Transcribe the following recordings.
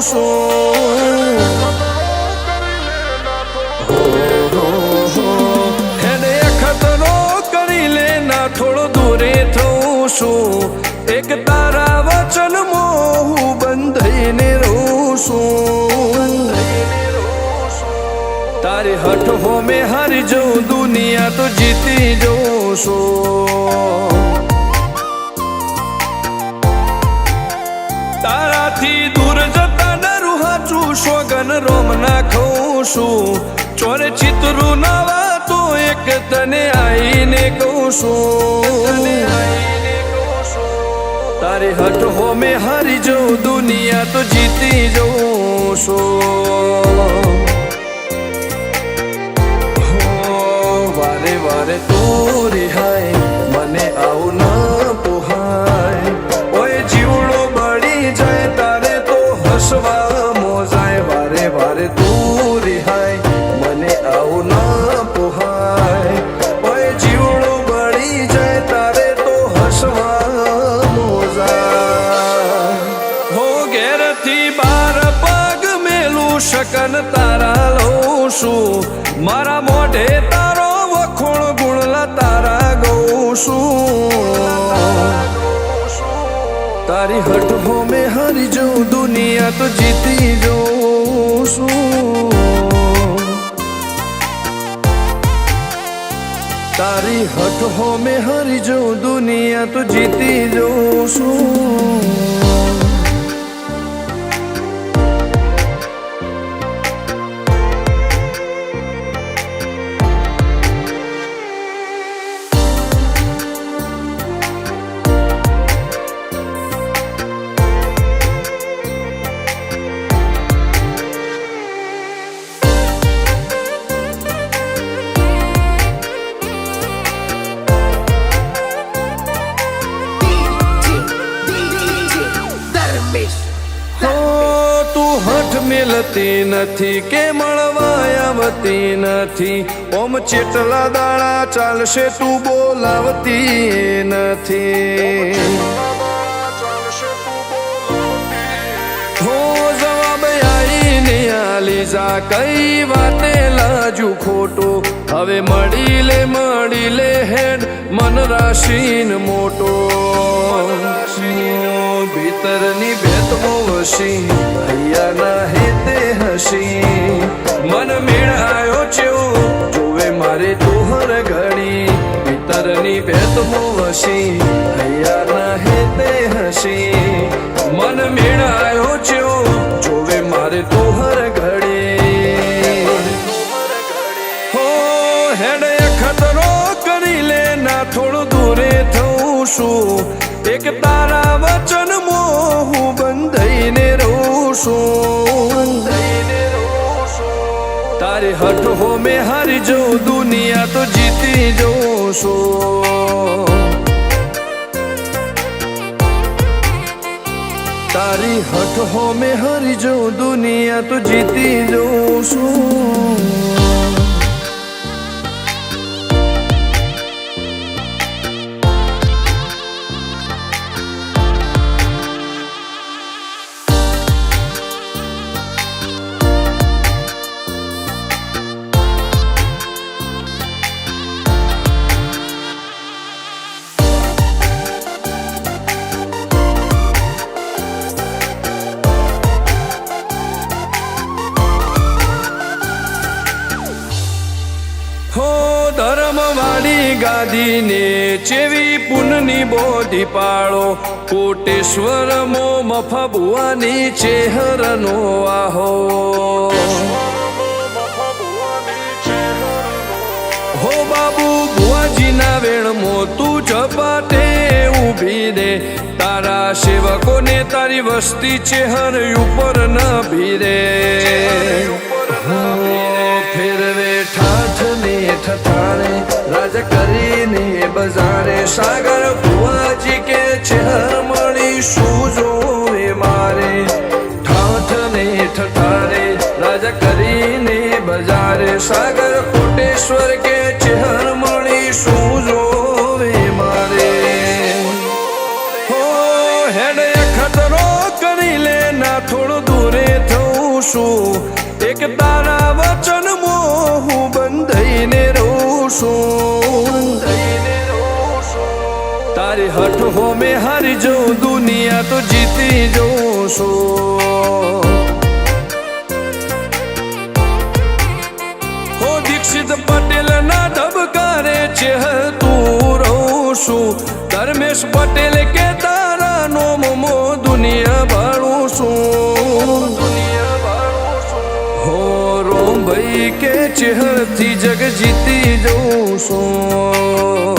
છું હેડે ખતરો કરી લે ના થોડો દૂરે થઉં છું એક તારા વચનમાં હું બંધાઈને રહું છું તારી હઠ હો મેં હારી જઉં દુનિયા તો જીતી જઉં છું તારાથી દૂર જતા ડરું હાચું સોગન રોમ નાખું છું ચોરે ચિતરું નવા તો એક તને આઈને કહું છું તારી હઠ હો મેં હારી જઉં દુનિયા તો જીતી જઉં છું વારે વારે તું રિહાય મને આવું ના પોહાય ઓય જીવડો બળી જાય તારે તો હસવા મોજાય વારે વારે તું રિહાય મને આવું ના પોહાય ઓય જીવડો બળી જાય તારે તો હસવા મોજાય હો ઘેરથી બાર પગ મેલું શકન તારા લઉં છું મારા મોઢે તારો વખોણ ગુણલા તારા ગઉં છું તારી હઠ હો મેં હારી જઉં દુનિયા તો જીતી જઉં છું તારી હઠ હો મેં હારી જઉં દુનિયા તો જીતી જઉં છું મેલતી નથી કે મળવા આવતી નથી ઓમ ચેટલા દાડા ચાલશે તું બોલાવતી નથી હો જવાબ આઈને આલી જા કઈ વાતે લાજુ ખોટો હવે મળી લે હેડ મન રાશીન મોટો ભીતરની ભેતમો વસી હૈયા ના હેતે હસી મન મેળાયો છો જોવે મારે તુહર ઘડી ભીતરની ભેતમો વસી હૈયા ના હેતે હસી મન મેળાયો છો જોવે મારે તુહર ઘડી હો હેડે ખતરો કરી લે ના થોડું દૂરે થઉં છું એક તારા વચનમાં હું બંધાઈને રહું છું તારી હઠ હો મેં હારી જઉં દુનિયા તો જીતી જઉં છું તારી હઠ હો મેં હારી જઉં દુનિયા તો જીતી જઉં છું ધર્મવાળી ગાદીને ચેવી પુનની બોધી પાળો કોટેશ્વર મો મફા ભુવાની ચેહરનો આહો હો બાબુ ભુવાજીના વેણમો તું ઝપાટે ઊભી દે તારા સેવકોને તારી વસ્તી ચેહર ઉપર ન ભીરે ફેરવે ઠાઠ ને ઠઠાણે રાજ કરીને બજારે સાગર ભુવાજી કે ચેહર મળી શું જોવે મારે ઠાઠ ને ઠઠાણે રાજ કરીને બજારે સાગર કોટેશ્વર કે ચેહર મળી શું જોવે મારે હો હેડે ખતરો કરી લે ના થોડો દૂરે છું એક તારા વચનમાં હું બંધાઈને રહું છું તારી હઠ હો મેં હારી જઉં દુનિયા તો જીતી જઉં છું હો દીક્ષિત પટેલ ના ધબકારે છે તું રહું છું ધર્મેશ પટેલ કે તારા નોમો દુનિયા ભાળું છું હો રોમ ભાઈ કે ચેહથી જગ જીતી જઉં છું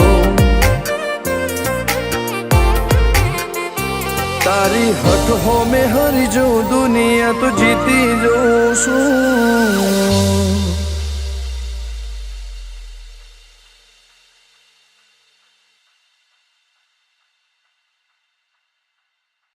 તારી હઠ હો મેં હારી જઉં દુનિયા તો જીતી જઉં છું